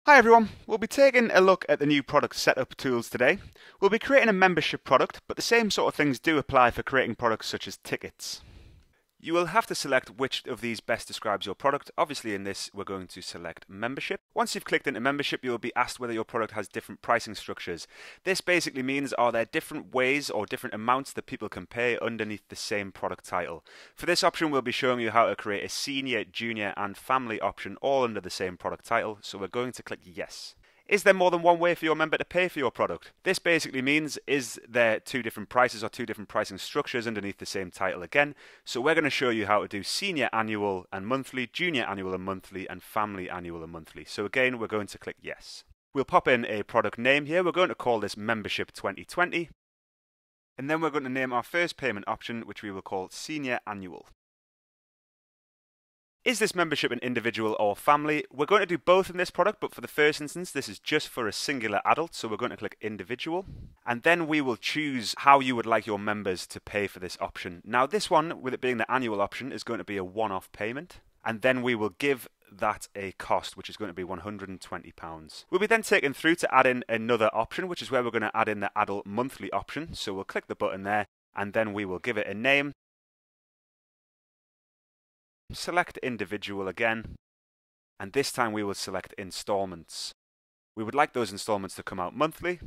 Hi everyone, we'll be taking a look at the new product setup tools today. We'll be creating a membership product, but the same sort of things do apply for creating products such as tickets. You will have to select which of these best describes your product. Obviously in this we're going to select membership. Once you've clicked into membership, you'll be asked whether your product has different pricing structures. This basically means are there different ways or different amounts that people can pay underneath the same product title. For this option we'll be showing you how to create a senior, junior and family option all under the same product title, so we're going to click yes. Is there more than one way for your member to pay for your product? This basically means, is there two different prices or two different pricing structures underneath the same title again? So we're going to show you how to do senior annual and monthly, junior annual and monthly, and family annual and monthly. So again, we're going to click yes. We'll pop in a product name here. We're going to call this Membership 2020. And then we're going to name our first payment option, which we will call Senior Annual. Is this membership an individual or family? We're going to do both in this product, but for the first instance, this is just for a singular adult, so we're going to click individual. And then we will choose how you would like your members to pay for this option. Now this one, with it being the annual option, is going to be a one-off payment. And then we will give that a cost, which is going to be £120. We'll be then taken through to add in another option, which is where we're going to add in the adult monthly option. So we'll click the button there, and then we will give it a name. Select individual again, and this time we will select installments. We would like those installments to come out monthly,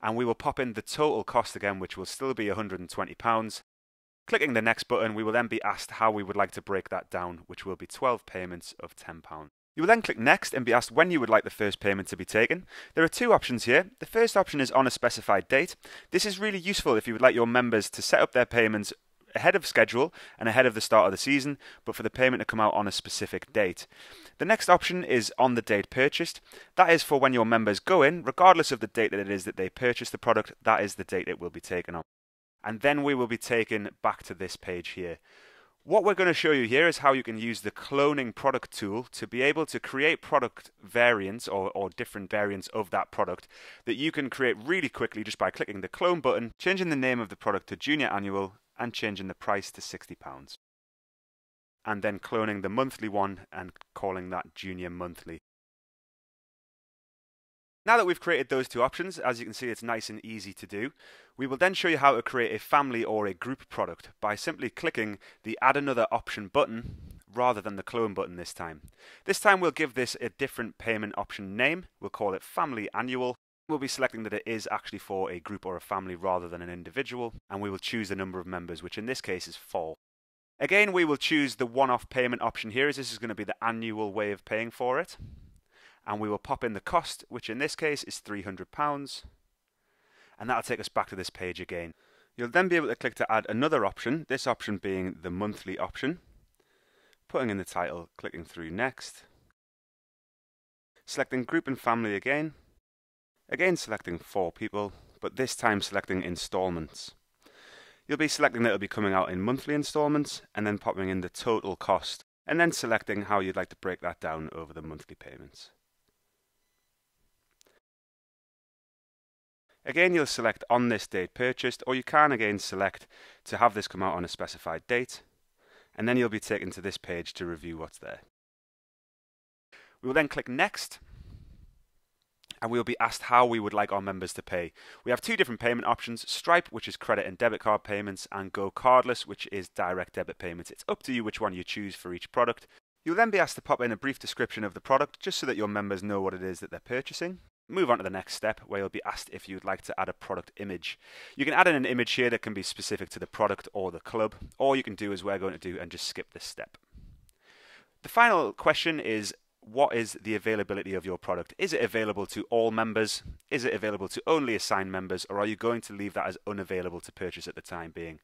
and we will pop in the total cost again, which will still be £120. Clicking the next button, we will then be asked how we would like to break that down, which will be 12 payments of £10. You will then click next and be asked when you would like the first payment to be taken. There are two options here. The first option is on a specified date. This is really useful if you would like your members to set up their payments ahead of schedule and ahead of the start of the season, but for the payment to come out on a specific date. The next option is on the date purchased. That is for when your members go in, regardless of the date that it is that they purchase the product, that is the date it will be taken on. And then we will be taken back to this page here. What we're going to show you here is how you can use the cloning product tool to be able to create product variants or different variants of that product that you can create really quickly just by clicking the clone button, changing the name of the product to Junior Annual, and changing the price to £60. And then cloning the monthly one and calling that Junior Monthly. Now that we've created those two options, as you can see it's nice and easy to do, we will then show you how to create a family or a group product by simply clicking the Add Another Option button rather than the clone button this time. This time we'll give this a different payment option name. We'll call it Family Annual. We'll be selecting that it is actually for a group or a family rather than an individual, and we will choose the number of members, which in this case is 4. Again, we will choose the one-off payment option here, as this is going to be the annual way of paying for it. And we will pop in the cost, which in this case is £300, and that'll take us back to this page again. You'll then be able to click to add another option, this option being the monthly option. Putting in the title, clicking through next. Selecting group and family again. Again selecting 4 people, but this time selecting installments. You'll be selecting that it'll be coming out in monthly installments, and then popping in the total cost, and then selecting how you'd like to break that down over the monthly payments. Again, you'll select on this date purchased, or you can again select to have this come out on a specified date, and then you'll be taken to this page to review what's there. We will then click next, and we'll be asked how we would like our members to pay. We have two different payment options, Stripe, which is credit and debit card payments, and Go Cardless, which is direct debit payments. It's up to you which one you choose for each product. You'll then be asked to pop in a brief description of the product, just so that your members know what it is that they're purchasing. Move on to the next step, where you'll be asked if you'd like to add a product image. You can add in an image here that can be specific to the product or the club, or you can do as we're going to do and just skip this step. The final question is, what is the availability of your product? Is it available to all members? Is it available to only assigned members? Or are you going to leave that as unavailable to purchase at the time being?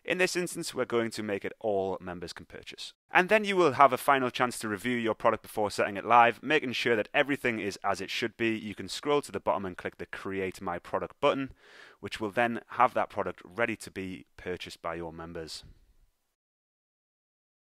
In this instance, we're going to make it all members can purchase. And then you will have a final chance to review your product before setting it live, making sure that everything is as it should be. You can scroll to the bottom and click the Create My Product button, which will then have that product ready to be purchased by your members.